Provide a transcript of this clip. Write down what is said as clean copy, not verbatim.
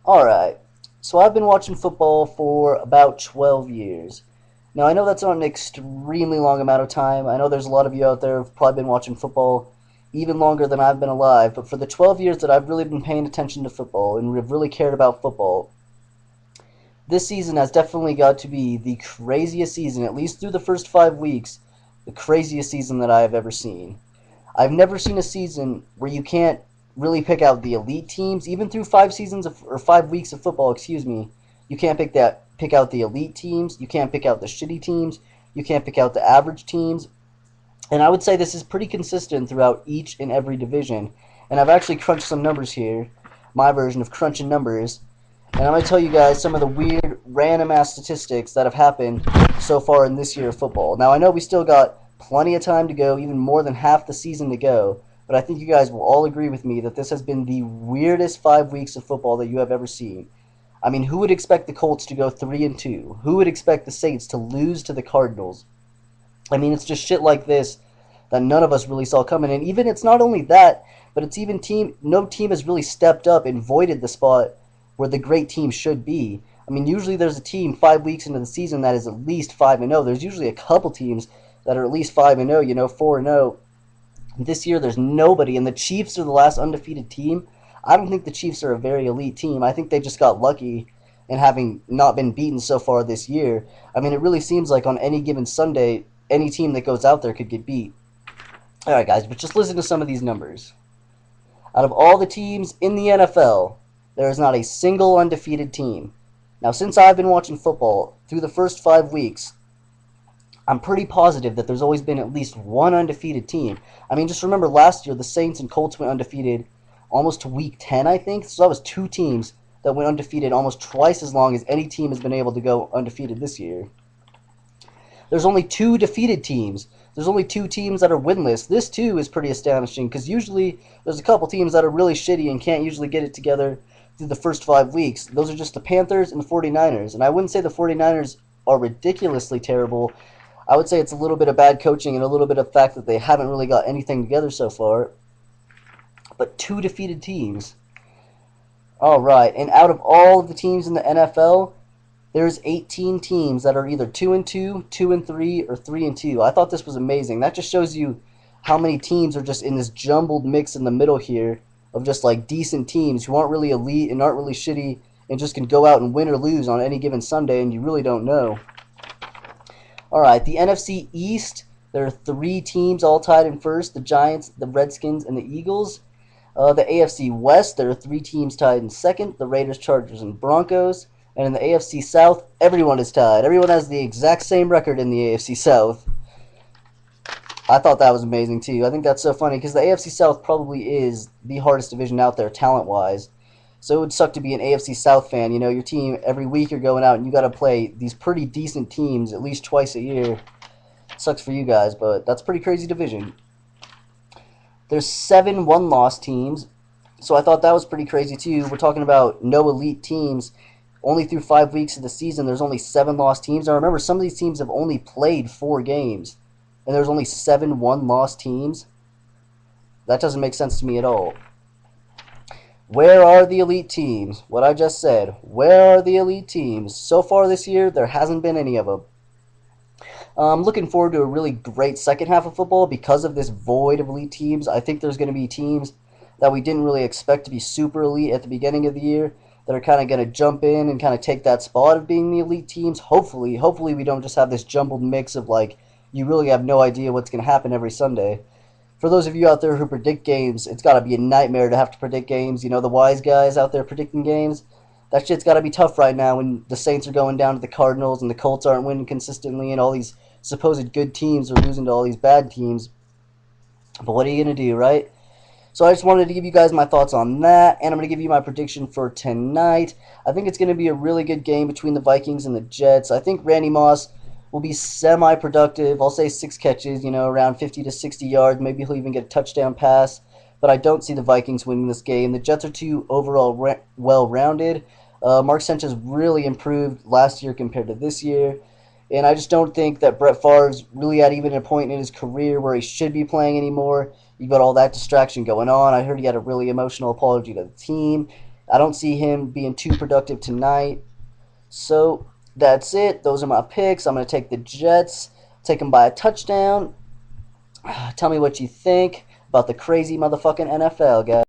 Alright, so I've been watching football for about 12 years. Now, I know that's not an extremely long amount of time. I know there's a lot of you out there who've probably been watching football even longer than I've been alive, but for the 12 years that I've really been paying attention to football and have really cared about football, this season has definitely got to be the craziest season, at least through the first 5 weeks, the craziest season that I have ever seen. I've never seen a season where you can't really pick out the elite teams, even through 5 seasons or 5 weeks of football. Excuse me. You can't pick out the elite teams. You can't pick out the shitty teams. You can't pick out the average teams. And I would say this is pretty consistent throughout each and every division. And I've actually crunched some numbers here, my version of crunching numbers. And I'm going to tell you guys some of the weird, random ass statistics that have happened so far in this year of football. Now, I know we still got plenty of time to go, even more than half the season to go, but I think you guys will all agree with me that this has been the weirdest 5 weeks of football that you have ever seen. I mean, who would expect the Colts to go 3-2? Who would expect the Saints to lose to the Cardinals? I mean, it's just shit like this that none of us really saw coming. And even it's not only that, but it's even no team has really stepped up and voided the spot where the great team should be. I mean, usually there's a team 5 weeks into the season that is at least 5-0. There's usually a couple teams that are at least 5-0, 4-0. This year there's nobody, and the Chiefs are the last undefeated team. I don't think the Chiefs are a very elite team. I think they just got lucky in having not been beaten so far this year. I mean, it really seems like on any given Sunday, any team that goes out there could get beat. Alright, guys, but just listen to some of these numbers. Out of all the teams in the NFL, there is not a single undefeated team. Now, since I've been watching football through the first 5 weeks, I'm pretty positive that there's always been at least one undefeated team. I mean, just remember last year, the Saints and Colts went undefeated almost to week 10, I think. So that was two teams that went undefeated almost twice as long as any team has been able to go undefeated this year. There's only two defeated teams. There's only two teams that are winless. This, too, is pretty astonishing because usually there's a couple teams that are really shitty and can't usually get it together through the first 5 weeks. Those are just the Panthers and the 49ers. And I wouldn't say the 49ers are ridiculously terrible. I would say it's a little bit of bad coaching and a little bit of the fact that they haven't really got anything together so far. But two defeated teams. Alright, and out of all of the teams in the NFL, there's 18 teams that are either 2-2, 2-3, or 3-2. I thought this was amazing. That just shows you how many teams are just in this jumbled mix in the middle here of just like decent teams who aren't really elite and aren't really shitty and just can go out and win or lose on any given Sunday and you really don't know. Alright, the NFC East, there are 3 teams all tied in first, the Giants, the Redskins, and the Eagles. The AFC West, there are 3 teams tied in second, the Raiders, Chargers, and Broncos. And in the AFC South, everyone is tied. Everyone has the exact same record in the AFC South. I thought that was amazing, too. I think that's so funny, because the AFC South probably is the hardest division out there, talent-wise. So it would suck to be an AFC South fan. You know, your team, every week you're going out and you got to play these pretty decent teams at least twice a year. Sucks for you guys, but that's a pretty crazy division. There's 7 one-loss teams, so I thought that was pretty crazy too. We're talking about no elite teams. Only through 5 weeks of the season, there's only 7 lost teams. Now remember, some of these teams have only played 4 games, and there's only 7 one-loss teams. That doesn't make sense to me at all. Where are the elite teams? What I just said. Where are the elite teams? So far this year, there hasn't been any of them. I'm looking forward to a really great second half of football because of this void of elite teams. I think there's going to be teams that we didn't really expect to be super elite at the beginning of the year that are kind of going to jump in and kind of take that spot of being the elite teams. Hopefully we don't just have this jumbled mix of like you really have no idea what's going to happen every Sunday. For those of you out there who predict games, it's got to be a nightmare to have to predict games. You know, the wise guys out there predicting games. That shit's got to be tough right now when the Saints are going down to the Cardinals and the Colts aren't winning consistently and all these supposed good teams are losing to all these bad teams. But what are you going to do, right? So I just wanted to give you guys my thoughts on that, and I'm going to give you my prediction for tonight. I think it's going to be a really good game between the Vikings and the Jets. I think Randy Moss will be semi-productive. I'll say 6 catches, you know, around 50 to 60 yards. Maybe he'll even get a touchdown pass. But I don't see the Vikings winning this game. The Jets are too overall well-rounded. Mark Sanchez really improved last year compared to this year. And I just don't think that Brett Favre's really at even a point in his career where he should be playing anymore. You've got all that distraction going on. I heard he had a really emotional apology to the team. I don't see him being too productive tonight. So that's it. Those are my picks. I'm going to take the Jets, take them by a touchdown. Tell me what you think about the crazy motherfucking NFL, guys.